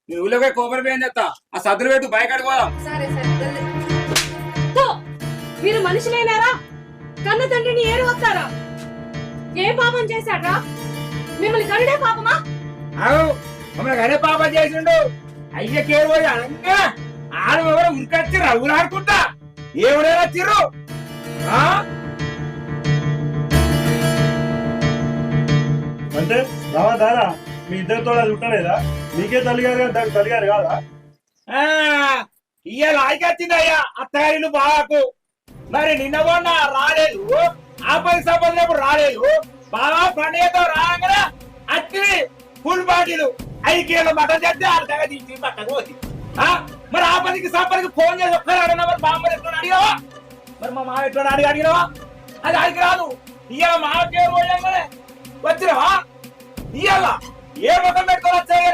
నేను ఊళ్ళో కోపర్ పోయి చేస్తా ఆ సద్దులు పెట్టు బయకాడికి పోదాం. సరే సరే తో, మీరు మనుషులైనారా? కన్న తండ్రిని ఏరు వస్తారా? ఏ పాపం చేశాడ్రా? మిమ్మల్ని కనుడే పాపమా? అవు మమ్మల్ని అదే పాపం చేసిండు. అయ్యకేరు పోయి అనగా ఆడు ఎవరో ఉరికొచ్చి రవ్వులు ఆడుకుంటా ఏమైనా వచ్చిర్రు. అంటే రావా దారా మీ ఇద్దరితో అది ఉండలేదా? మీకే తల్లిగారు కానీ దానికి తల్లిగారు కాదా? ఇయ్యాల ఆయికొచ్చిందయ్యా అత్తగారిలు బాగాకు. మరి నిన్న మొన్న రాలేదు, ఆ పది సంపదప్పుడు రాలేదు. బాగా పండుగతో రాగానే అచ్చి ఫుల్ బాటిల్ 5 కిలోల మటన్ చేస్తే అర్థంగా తీసి పక్కకు పోతుంది. మరి ఆ పదికి సంపదకి ఫోన్ చేసి ఒక్కరు అడిగినా మరి బామ్మ ఎట్లా అడిగావా? మరి మా మామ ఎట్లా అడిగినావా? అది అడిగి రాదు. ఇవాళ మామ పేరు పోయాగానే వచ్చినావా? ఇవాళ ఏ ముఖం పెట్టుకొని వచ్చాయి